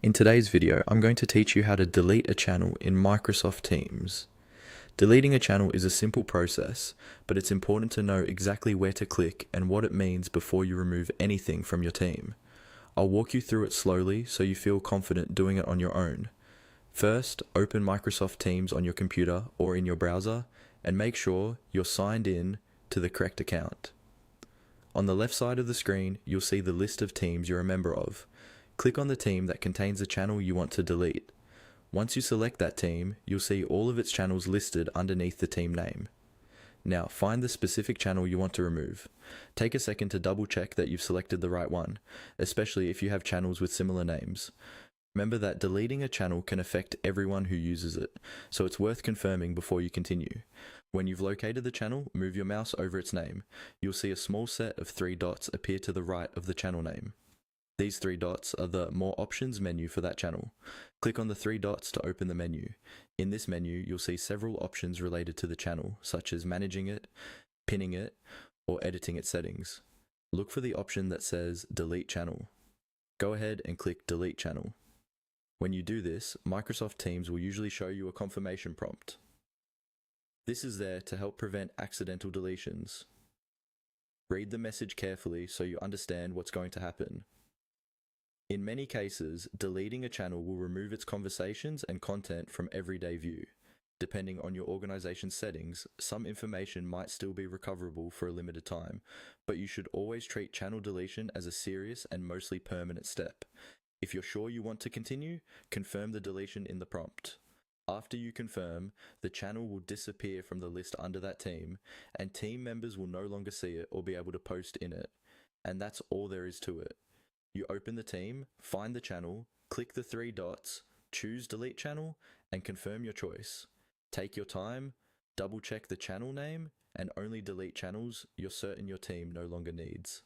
In today's video, I'm going to teach you how to delete a channel in Microsoft Teams. Deleting a channel is a simple process, but it's important to know exactly where to click and what it means before you remove anything from your team. I'll walk you through it slowly so you feel confident doing it on your own. First, open Microsoft Teams on your computer or in your browser and make sure you're signed in to the correct account. On the left side of the screen, you'll see the list of teams you're a member of. Click on the team that contains the channel you want to delete. Once you select that team, you'll see all of its channels listed underneath the team name. Now, find the specific channel you want to remove. Take a second to double check that you've selected the right one, especially if you have channels with similar names. Remember that deleting a channel can affect everyone who uses it, so it's worth confirming before you continue. When you've located the channel, move your mouse over its name. You'll see a small set of 3 dots appear to the right of the channel name. These 3 dots are the More Options menu for that channel. Click on the 3 dots to open the menu. In this menu, you'll see several options related to the channel, such as managing it, pinning it, or editing its settings. Look for the option that says Delete Channel. Go ahead and click Delete Channel. When you do this, Microsoft Teams will usually show you a confirmation prompt. This is there to help prevent accidental deletions. Read the message carefully so you understand what's going to happen. In many cases, deleting a channel will remove its conversations and content from everyday view. Depending on your organization's settings, some information might still be recoverable for a limited time, but you should always treat channel deletion as a serious and mostly permanent step. If you're sure you want to continue, confirm the deletion in the prompt. After you confirm, the channel will disappear from the list under that team, and team members will no longer see it or be able to post in it. And that's all there is to it. You open the team, find the channel, click the 3 dots, choose Delete Channel, and confirm your choice. Take your time, double check the channel name, and only delete channels you're certain your team no longer needs.